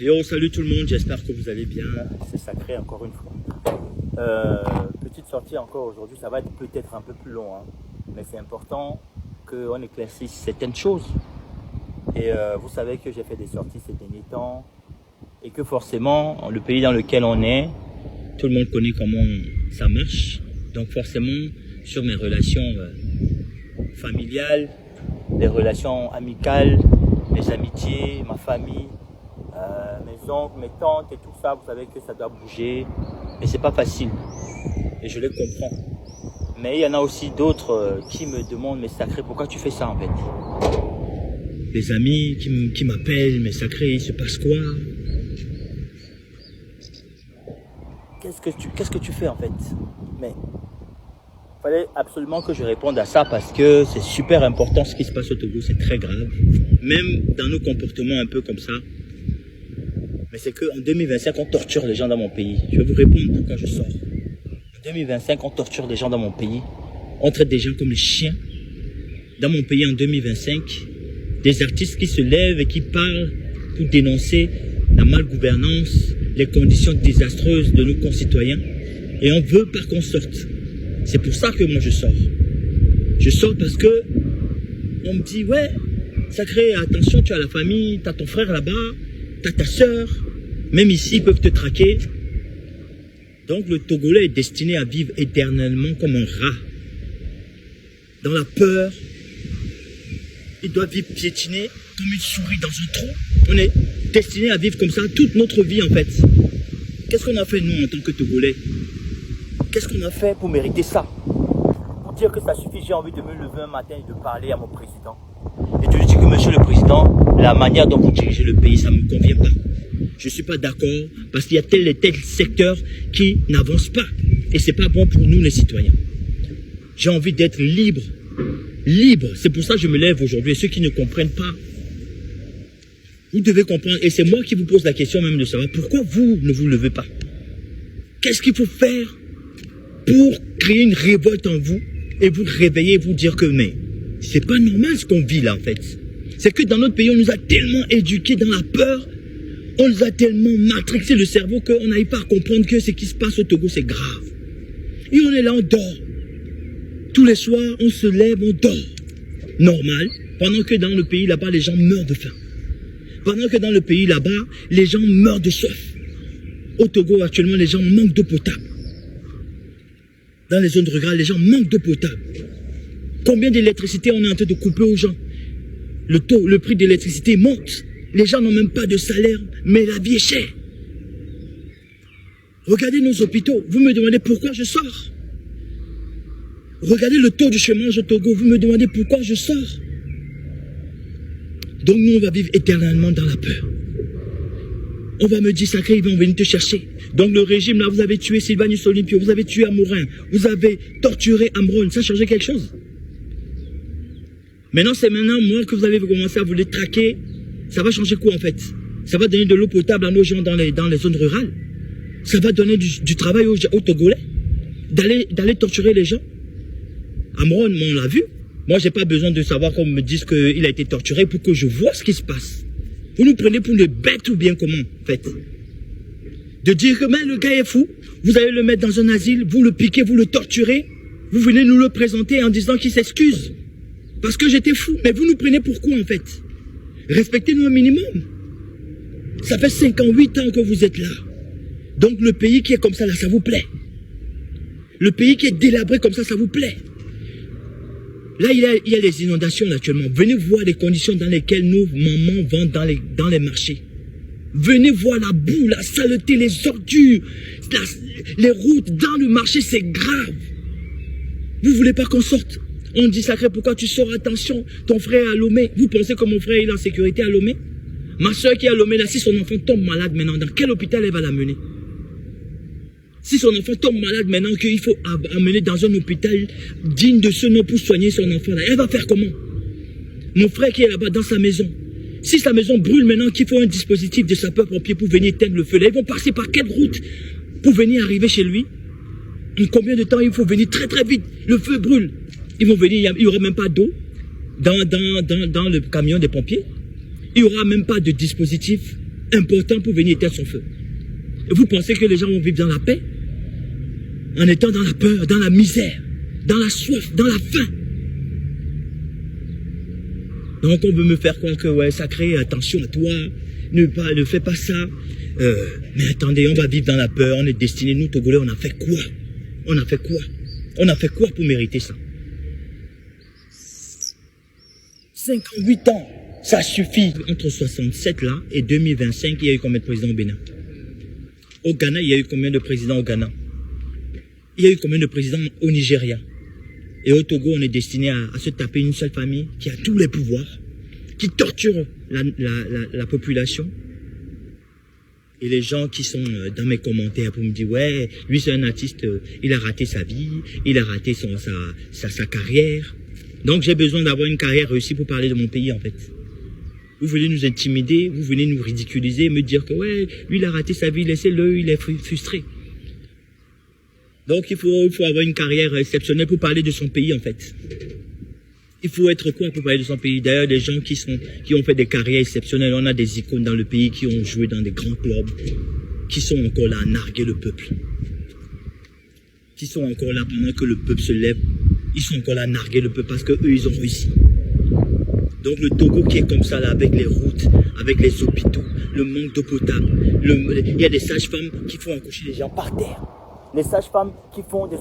Yo, salut tout le monde, j'espère que vous allez bien. C'est sacré encore une fois. Petite sortie encore aujourd'hui, ça va être peut-être un peu plus long, hein, mais c'est important qu'on éclaircisse certaines choses. Et vous savez que j'ai fait des sorties ces derniers temps et que forcément, le pays dans lequel on est, tout le monde connaît comment ça marche. Donc forcément, sur mes relations familiales, les relations amicales, mes amitiés, ma famille, mes oncles, mes tantes et tout ça, vous savez que ça doit bouger, mais c'est pas facile et je les comprends. Mais il y en a aussi d'autres qui me demandent, mais sacré, pourquoi tu fais ça en fait? Les amis qui m'appellent, mais sacré, il se passe quoi? Qu'est-ce que tu fais en fait? Mais il fallait absolument que je réponde à ça parce que c'est super important ce qui se passe au Togo, c'est très grave. Même dans nos comportements un peu comme ça. Mais c'est qu'en 2025, on torture les gens dans mon pays. Je vais vous répondre pourquoi je sors. En 2025, on torture les gens dans mon pays. On traite des gens comme les chiens. Dans mon pays, en 2025, des artistes qui se lèvent et qui parlent pour dénoncer la malgouvernance, les conditions désastreuses de nos concitoyens. Et on veut pas qu'on sorte. C'est pour ça que moi je sors. Je sors parce que on me dit, ouais, sacré, attention, tu as la famille, tu as ton frère là-bas, tu as ta soeur, même ici, ils peuvent te traquer. Donc le Togolais est destiné à vivre éternellement comme un rat. Dans la peur, il doit vivre piétiné comme une souris dans un trou. On est destiné à vivre comme ça toute notre vie en fait. Qu'est-ce qu'on a fait nous en tant que Togolais? Qu'est-ce qu'on a fait pour mériter ça? Pour dire que ça suffit, j'ai envie de me lever un matin et de parler à mon président. Et de lui dire que monsieur le président, la manière dont vous dirigez le pays, ça ne me convient pas. Je ne suis pas d'accord parce qu'il y a tel et tel secteur qui n'avance pas. Et ce n'est pas bon pour nous les citoyens. J'ai envie d'être libre. Libre. C'est pour ça que je me lève aujourd'hui. Et ceux qui ne comprennent pas, vous devez comprendre. Et c'est moi qui vous pose la question même de savoir pourquoi vous ne vous levez pas. Qu'est-ce qu'il faut faire pour créer une révolte en vous et vous réveiller et vous dire que mais c'est pas normal ce qu'on vit là en fait. C'est que dans notre pays, on nous a tellement éduqués dans la peur, on nous a tellement matrixé le cerveau qu'on n'arrive pas à comprendre que ce qui se passe au Togo, c'est grave. Et on est là, on dort. Tous les soirs, on se lève, on dort. Normal, pendant que dans le pays là-bas, les gens meurent de faim. Pendant que dans le pays là-bas, les gens meurent de soif. Au Togo, actuellement, les gens manquent d'eau potable. Dans les zones rurales, les gens manquent d'eau potable. Combien d'électricité on est en train de couper aux gens? Le prix de l'électricité monte. Les gens n'ont même pas de salaire, mais la vie est chère. Regardez nos hôpitaux. Vous me demandez pourquoi je sors. Regardez le taux de chômage au Togo. Vous me demandez pourquoi je sors. Donc nous, on va vivre éternellement dans la peur. On va me dire, sacré, ils vont venir te chercher. Donc le régime, là, vous avez tué Sylvanus Olympio, vous avez tué Amorin, vous avez torturé Amron. Ça a changé quelque chose? Maintenant, c'est maintenant, moi, que vous avez commencé à vous les traquer. Ça va changer quoi, en fait? Ça va donner de l'eau potable à nos gens dans les zones rurales. Ça va donner du travail aux Togolais. D'aller torturer les gens. Amron, on l'a vu. Moi, j'ai pas besoin de savoir qu'on me dise qu'il a été torturé pour que je vois ce qui se passe. Vous nous prenez pour des bêtes ou bien comment, en fait? De dire que mais le gars est fou, vous allez le mettre dans un asile, vous le piquez, vous le torturez, vous venez nous le présenter en disant qu'il s'excuse. Parce que j'étais fou, mais vous nous prenez pour quoi en fait? Respectez-nous un minimum. Ça fait 5 ans, 8 ans que vous êtes là. Donc le pays qui est comme ça là, ça vous plaît. Le pays qui est délabré comme ça vous plaît. Là, il y a les inondations là, actuellement. Venez voir les conditions dans lesquelles nos mamans vendent dans les marchés. Venez voir la boue, la saleté, les ordures, les routes dans le marché, c'est grave. Vous voulez pas qu'on sorte? On dit, sacré, pourquoi tu sors? Attention, ton frère est à Lomé. Vous pensez que mon frère est en sécurité à Lomé? Ma soeur qui est à Lomé, là, si son enfant tombe malade maintenant, dans quel hôpital elle va l'amener? Si son enfant tombe malade maintenant, qu'il faut amener dans un hôpital digne de ce nom pour soigner son enfant, là, elle va faire comment? Mon frère qui est là-bas dans sa maison, si sa maison brûle maintenant, qu'il faut un dispositif de sapeurs-pompiers pour venir éteindre le feu, là, ils vont passer par quelle route pour venir arriver chez lui? En combien de temps il faut venir? Très très vite, le feu brûle. Ils vont venir, il n'y aura même pas d'eau dans le camion des pompiers. Il n'y aura même pas de dispositif important pour venir éteindre son feu. Et vous pensez que les gens vont vivre dans la paix? En étant dans la peur, dans la misère, dans la soif, dans la faim. Donc on veut me faire croire que ouais, sacré, attention à toi, ne fais pas ça. Mais attendez, on va vivre dans la peur, on est destiné, nous Togolais, on a fait quoi? On a fait quoi? On a fait quoi pour mériter ça? 58 ans, ça suffit. Entre 67 là et 2025, il y a eu combien de présidents au Bénin? Au Ghana, il y a eu combien de présidents au Ghana? Il y a eu combien de présidents au Nigeria? Et au Togo, on est destiné à se taper une seule famille qui a tous les pouvoirs, qui torture la population. Et les gens qui sont dans mes commentaires pour me dire, ouais, lui c'est un artiste, il a raté sa vie, il a raté sa carrière. Donc j'ai besoin d'avoir une carrière réussie pour parler de mon pays en fait. Vous voulez nous intimider, vous venez nous ridiculiser, me dire que ouais, lui il a raté sa vie, laissez-le, il est frustré. Donc il faut avoir une carrière exceptionnelle pour parler de son pays en fait. Il faut être quoi pour parler de son pays? D'ailleurs, des gens qui ont fait des carrières exceptionnelles, on a des icônes dans le pays qui ont joué dans des grands clubs, qui sont encore là à narguer le peuple. Qui sont encore là pendant que le peuple se lève, ils sont encore là à narguer le peuple parce qu'eux, ils ont réussi. Donc le Togo qui est comme ça là, avec les routes, avec les hôpitaux, le manque d'eau potable, il y a des sages-femmes qui font accoucher les gens par terre. Les sages-femmes qui font des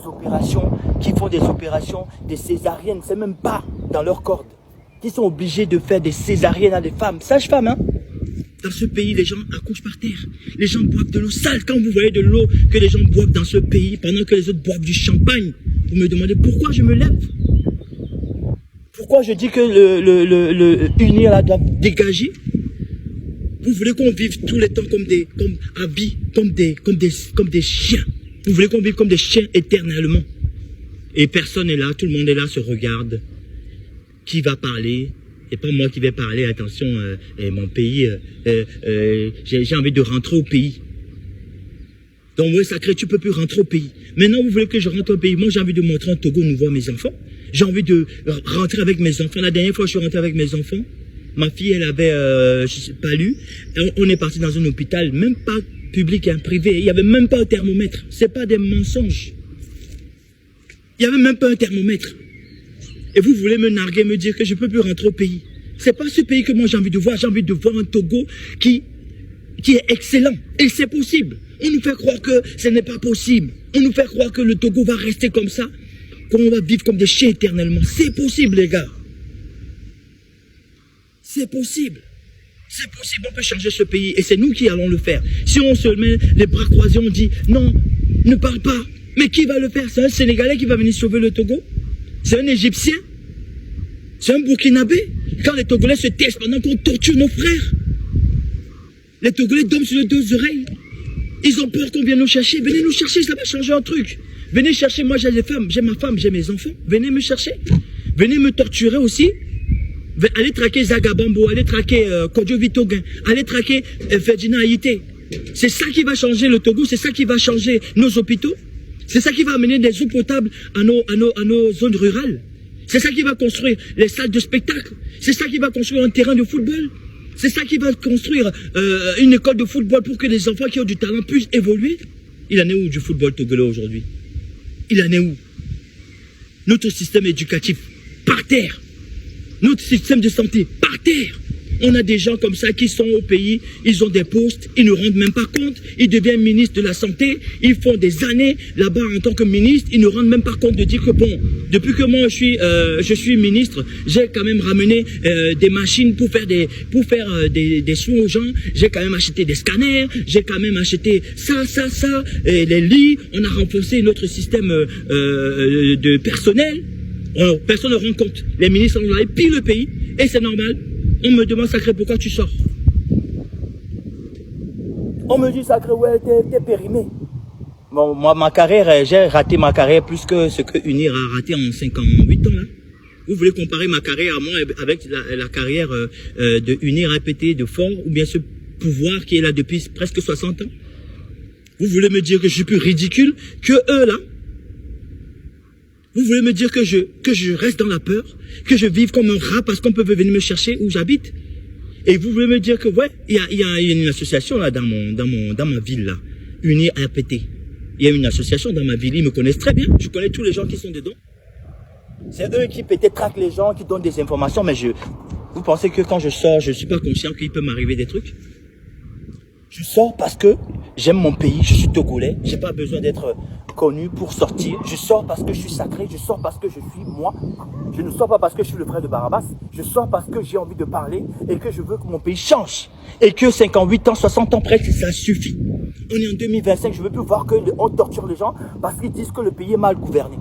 opérations, des césariennes, c'est même pas dans leur corde, qui sont obligés de faire des césariennes à des femmes, sages-femmes, hein. Dans ce pays, les gens accouchent par terre. Les gens boivent de l'eau sale. Quand vous voyez de l'eau que les gens boivent dans ce pays, pendant que les autres boivent du champagne, vous me demandez pourquoi je me lève. Pourquoi je dis que le unir là doit dégager. Vous voulez qu'on vive tous les temps comme des chiens. Vous voulez qu'on vive comme des chiens éternellement. Et personne n'est là, tout le monde est là, se regarde. Qui va parler? Et pas moi qui vais parler, attention, mon pays, j'ai envie de rentrer au pays. Donc, ouais, sacré, tu peux plus rentrer au pays. Maintenant, vous voulez que je rentre au pays? Moi, j'ai envie de montrer un Togo nouveau à mes enfants. J'ai envie de rentrer avec mes enfants. La dernière fois, je suis rentré avec mes enfants. Ma fille, elle avait, pas lu. On est parti dans un hôpital, même pas public, hein, privé. Il n'y avait même pas un thermomètre. C'est pas des mensonges. Il n'y avait même pas un thermomètre. Et vous voulez me narguer, me dire que je ne peux plus rentrer au pays. C'est pas ce pays que moi j'ai envie de voir. J'ai envie de voir un Togo qui est excellent. Et c'est possible. On nous fait croire que ce n'est pas possible. On nous fait croire que le Togo va rester comme ça, qu'on va vivre comme des chiens éternellement. C'est possible, les gars. C'est possible. C'est possible, on peut changer ce pays. Et c'est nous qui allons le faire. Si on se met les bras croisés, on dit, non, ne parle pas. Mais qui va le faire? C'est un Sénégalais qui va venir sauver le Togo? C'est un Égyptien? C'est un Burkinabé? Quand les Togolais se taisent pendant qu'on torture nos frères, les Togolais dorment sur les deux oreilles. Ils ont peur qu'on vienne nous chercher. Venez nous chercher, ça va changer un truc. Venez chercher, moi j'ai des femmes, j'ai ma femme, j'ai mes enfants. Venez me chercher. Venez me torturer aussi. Allez traquer Zagabambo, allez traquer Kodjo Vitoguin, allez traquer Ferdinand Haïté. C'est ça qui va changer le Togo, c'est ça qui va changer nos hôpitaux. C'est ça qui va amener des eaux potables à nos zones rurales. C'est ça qui va construire les salles de spectacle. C'est ça qui va construire un terrain de football. C'est ça qui va construire une école de football pour que les enfants qui ont du talent puissent évoluer. Il en est où du football togolais aujourd'hui? Il en est où? Notre système éducatif, par terre. Notre système de santé, par terre. On a des gens comme ça qui sont au pays, ils ont des postes, ils ne rendent même pas compte, ils deviennent ministres de la santé, ils font des années là-bas en tant que ministre, ils ne rendent même pas compte de dire que bon, depuis que moi je suis ministre, j'ai quand même ramené des machines pour faire des soins aux gens, j'ai quand même acheté des scanners, j'ai quand même acheté ça, et les lits, on a renforcé notre système de personnel. Alors, personne ne rend compte. Les ministres sont là, ils pillent le pays, et c'est normal. On me demande, sacré, pourquoi tu sors? On me dit, sacré, ouais, t'es périmé. Bon, moi, ma carrière, j'ai raté ma carrière plus que ce que Unir a raté en 58 ans, là. Vous voulez comparer ma carrière à moi avec la carrière de Unir répétée de fort, ou bien ce pouvoir qui est là depuis presque 60 ans? Vous voulez me dire que je suis plus ridicule que eux, là? Vous voulez me dire que je reste dans la peur, que je vive comme un rat parce qu'on peut venir me chercher où j'habite? Et vous voulez me dire que, ouais, il y a une association là dans ma ville là, Uni RPT. Il y a une association dans ma ville, ils me connaissent très bien. Je connais tous les gens qui sont dedans. C'est eux qui peut-être traquent les gens, qui donnent des informations, mais vous pensez que quand je sors, je ne suis pas conscient qu'il peut m'arriver des trucs? Je sors parce que j'aime mon pays, je suis togolais, j'ai pas besoin d'être connu pour sortir. Je sors parce que je suis sacré, je sors parce que je suis moi. Je ne sors pas parce que je suis le frère de Barabbas, je sors parce que j'ai envie de parler et que je veux que mon pays change. Et que 58 ans, 60 ans presque, ça suffit. On est en 2025, je veux plus voir qu'on torture les gens parce qu'ils disent que le pays est mal gouverné.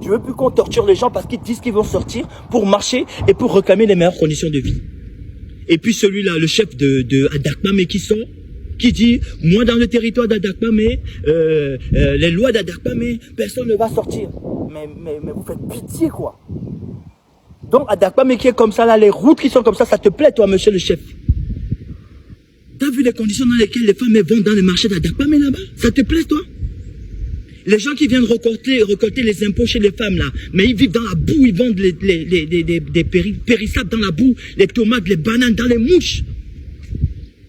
Je veux plus qu'on torture les gens parce qu'ils disent qu'ils vont sortir pour marcher et pour réclamer les meilleures conditions de vie. Et puis celui-là, le chef de Adakmame qui sort, qui dit, moi dans le territoire d'Adakmame, les lois d'Adakmame, personne ne va sortir. Mais vous faites pitié quoi. Donc Adakmame qui est comme ça, là, les routes qui sont comme ça te plaît toi monsieur le chef? T'as vu les conditions dans lesquelles les femmes vont dans les marchés d'Adakmame là-bas? Ça te plaît toi? Les gens qui viennent récolter les impôts chez les femmes là, mais ils vivent dans la boue, ils vendent des périssables dans la boue, les tomates, les bananes dans les mouches.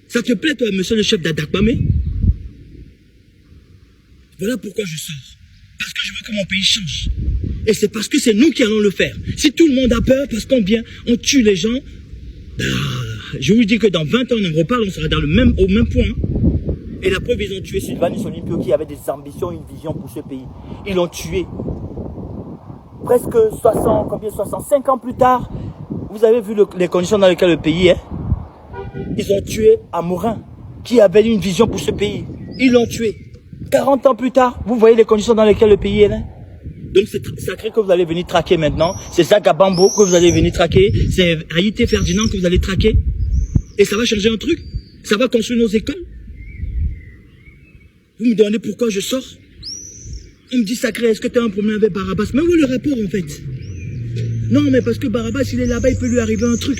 Ça te plaît toi, monsieur le chef d'Adakmame? Voilà pourquoi je sors. Parce que je veux que mon pays change. Et c'est parce que c'est nous qui allons le faire. Si tout le monde a peur parce qu'on vient, on tue les gens, je vous dis que dans 20 ans on en reparle, on sera au même point. Et la preuve, ils ont tué Sylvanus Olympio qui avait des ambitions, une vision pour ce pays. Ils l'ont tué. Presque 65 ans plus tard, vous avez vu les conditions dans lesquelles le pays est. Ils ont tué Amorin, qui avait une vision pour ce pays. Ils l'ont tué. 40 ans plus tard, vous voyez les conditions dans lesquelles le pays est là. Donc c'est sacré que vous allez venir traquer maintenant. C'est Zagabambo que vous allez venir traquer. C'est Haïté Ferdinand que vous allez traquer. Et ça va changer un truc. Ça va construire nos écoles. Vous me demandez pourquoi je sors. On me dit sacré, est-ce que tu as un problème avec Barabbas? Mais où est le rapport en fait? Non, mais parce que Barabbas, il est là-bas, il peut lui arriver un truc.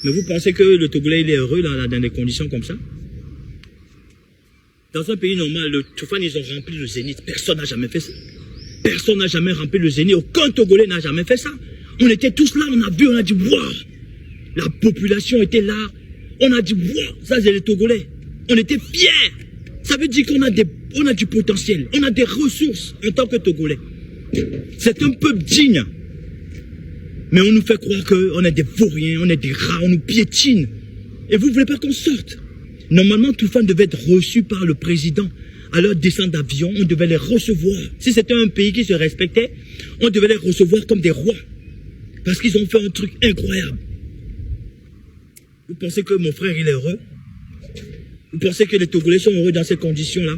Mais vous pensez que le Togolais, il est heureux là, dans des conditions comme ça? Dans un pays normal, le Toufan, ils ont rempli le Zénith. Personne n'a jamais fait ça. Personne n'a jamais rempli le Zénith. Aucun Togolais n'a jamais fait ça. On était tous là, on a vu, on a dit, waouh! La population était là. On a dit, waouh! Ça, c'est les Togolais. On était fiers. Ça veut dire qu'on a du potentiel. On a des ressources en tant que Togolais. C'est un peuple digne. Mais on nous fait croire qu'on est des vauriens, on est des rats, on nous piétine. Et vous ne voulez pas qu'on sorte. Normalement, Toufan devait être reçu par le président. À leur descente d'avion, on devait les recevoir. Si c'était un pays qui se respectait, on devait les recevoir comme des rois. Parce qu'ils ont fait un truc incroyable. Vous pensez que mon frère, il est heureux? Vous pensez que les Togolais sont heureux dans ces conditions-là?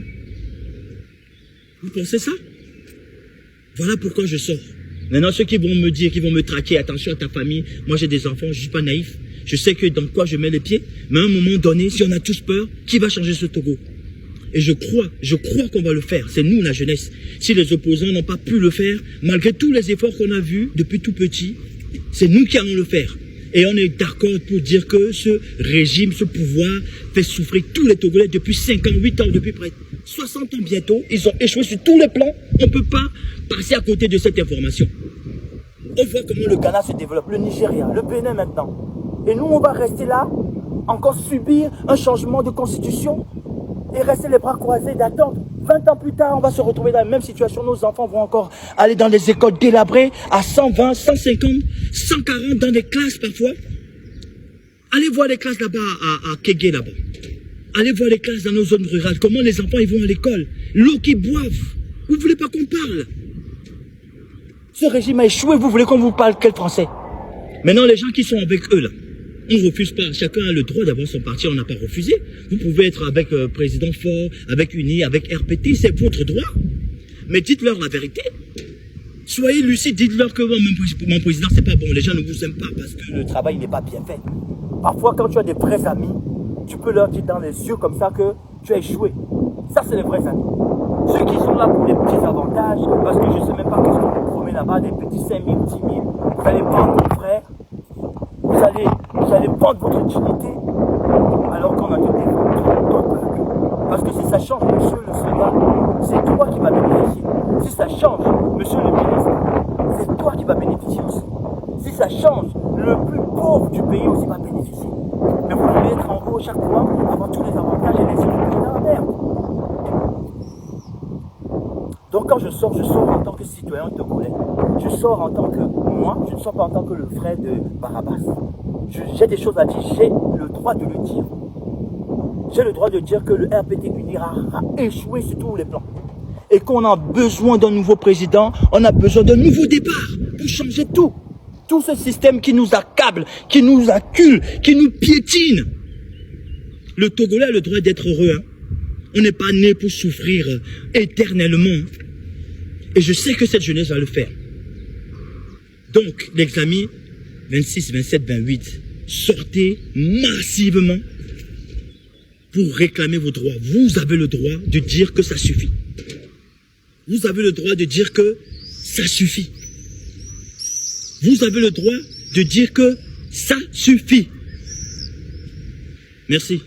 Vous pensez ça? Voilà pourquoi je sors. Maintenant, ceux qui vont me dire, qui vont me traquer, attention à ta famille, moi j'ai des enfants, je ne suis pas naïf. Je sais que dans quoi je mets les pieds, mais à un moment donné, si on a tous peur, qui va changer ce Togo? Et je crois qu'on va le faire. C'est nous, la jeunesse. Si les opposants n'ont pas pu le faire, malgré tous les efforts qu'on a vus depuis tout petit, c'est nous qui allons le faire. Et on est d'accord pour dire que ce régime, ce pouvoir fait souffrir tous les Togolais depuis 58 ans, depuis près de 60 ans bientôt. Ils ont échoué sur tous les plans. On ne peut pas passer à côté de cette information. On voit comment le Ghana se développe, le Nigeria, le Bénin maintenant. Et nous, on va rester là, encore subir un changement de constitution et rester les bras croisés d'attendre. 20 ans plus tard, on va se retrouver dans la même situation. Nos enfants vont encore aller dans des écoles délabrées à 120, 150, 140 dans des classes parfois. Allez voir les classes là-bas à Kégué là-bas. Allez voir les classes dans nos zones rurales. Comment les enfants ils vont à l'école. L'eau qu'ils boivent. Vous ne voulez pas qu'on parle? Ce régime a échoué. Vous voulez qu'on vous parle quel français? Maintenant, les gens qui sont avec eux là, on ne refuse pas. Chacun a le droit d'avoir son parti. On n'a pas refusé. Vous pouvez être avec Président Fort, avec Uni, avec RPT. C'est votre droit. Mais dites-leur la vérité. Soyez lucides. Dites-leur que mon président, c'est pas bon. Les gens ne vous aiment pas parce que le travail n'est pas bien fait. Parfois, quand tu as des vrais amis, tu peux leur dire dans les yeux comme ça que tu as échoué. Ça, c'est les vrais amis. Ceux qui sont là pour des petits avantages, parce que je ne sais même pas qu'est-ce qu'on vous promet là-bas, des petits 5 000, 10 000. Vous allez vendre vos frères. Vous allez vendre votre dignité alors qu'on a été d'autres. Parce que si ça change, monsieur le soldat, c'est toi qui vas bénéficier. Si ça change, monsieur le ministre, c'est toi qui vas bénéficier aussi. Si ça change, le plus pauvre du pays aussi va bénéficier. avoir tous les avantages et les surprises dans la merde. Donc quand je sors en tant que citoyen togolais. Je sors en tant que moi, je ne sors pas en tant que le frère de Barabas. J'ai des choses à dire, j'ai le droit de le dire. J'ai le droit de dire que le RPT UNIRA a échoué sur tous les plans. Et qu'on a besoin d'un nouveau président, on a besoin d'un nouveau départ pour changer tout. Tout ce système qui nous accable, qui nous accule, qui nous piétine. Le Togolais a le droit d'être heureux. Hein. On n'est pas né pour souffrir éternellement. Et je sais que cette jeunesse va le faire. Donc, les amis, 26, 27, 28, sortez massivement pour réclamer vos droits. Vous avez le droit de dire que ça suffit. Vous avez le droit de dire que ça suffit. Vous avez le droit de dire que ça suffit. Merci.